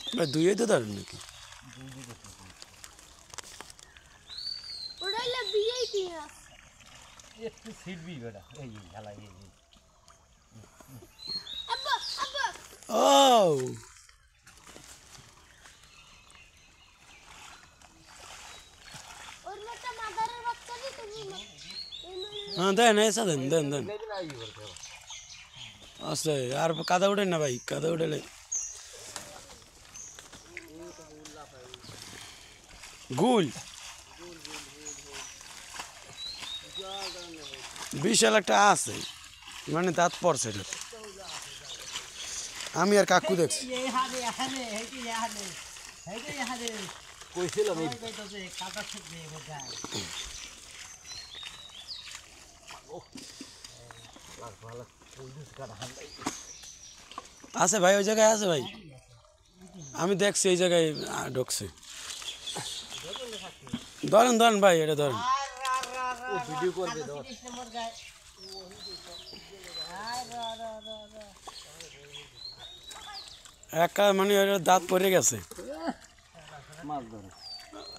ভাই দুইই তো ধরেন নাকি ওরাইলা ভিআইপি মাছ একটু সিলবি বেটা এই ঝালা এই আব্বা আব্বা ও ওর মতো মাদারের বাচ্চা দি তুমি হ্যাঁ দেন এসে দেন আচ্ছা আর কাদা উঠেন না ভাই কাদা উঠেলে গুল বিশাল একটা আছে মানে দাঁত পড়ছে এটা আমি আর কাকু দেখছি কইছিলাম এই আছে ভাই ওই জায়গায় আছে ভাই আমি দেখছি এই জায়গায় ঢুকছে ধরেন ভাই এটা ধরেন ভিডিও করবে দাও একটা মানে ওর দাঁত পড়ে গেছে মাছ ধরে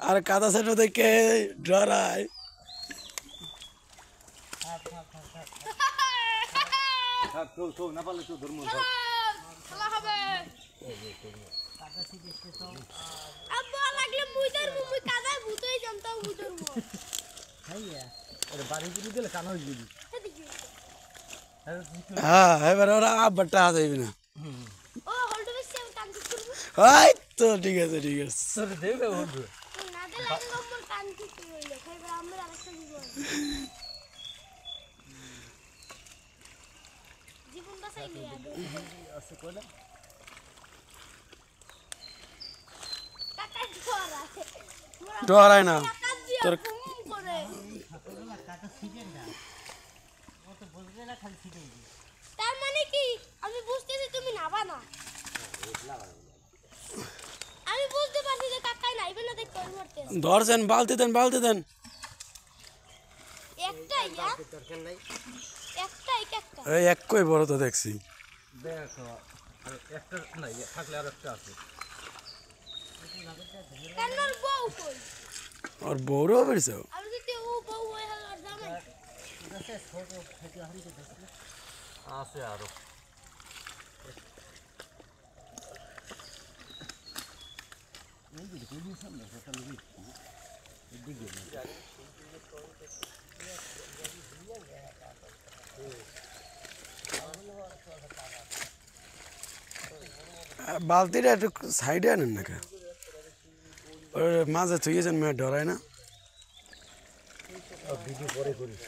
আর কাদা সেটা দেখে ডরায় থাক চল না পারলে তো ধর্ম থাক খেলা হবে আব্বা লাগলে মুই কাদায় ভূতই জানতাম ভূতের মো হাইয়া আরে বাড়ি পুরি দিলে কানা হয়ে যাবি হ্যাঁ এবার ওরা আব্বারটা যাইবে না ও হলটো বেশি আমি কান করব হাই তো ঠিক আছে তোর দেবে বন্ধু না দিলে আমি নম্বর কান করতে হইলো খাইবার আমরা আরেকটা দিব জীবন বাঁচাই নিয়ে আছে কোলা কাকা ধরা ডরায় না তোর তোর করে কাটা সিজন না ও তো বুঝবে না খালি সিজন তার মানে কি আমি বুঝতেছি তুমি নাবা না আমি বুঝতে পারছি যে কাকাই নাইবে না দেখতে আমি মরতে ধরছেন বালতি দেন একটাই দরকার নাই একটাই এই একই বড় তো দেখছি দেখো আর একটা নাই থাকলে আর একটা আছে কান্নার বউ কই আর বড়ও বেড়েছে আমি যদি ও বউ হয়ে হল আর জামাই আছে আরো বালতিটা একটু সাইডে আনেন না কেন ওর মাঝে থুয়েছেন মেয়ে ডরায় না ভিডিও পরে করিস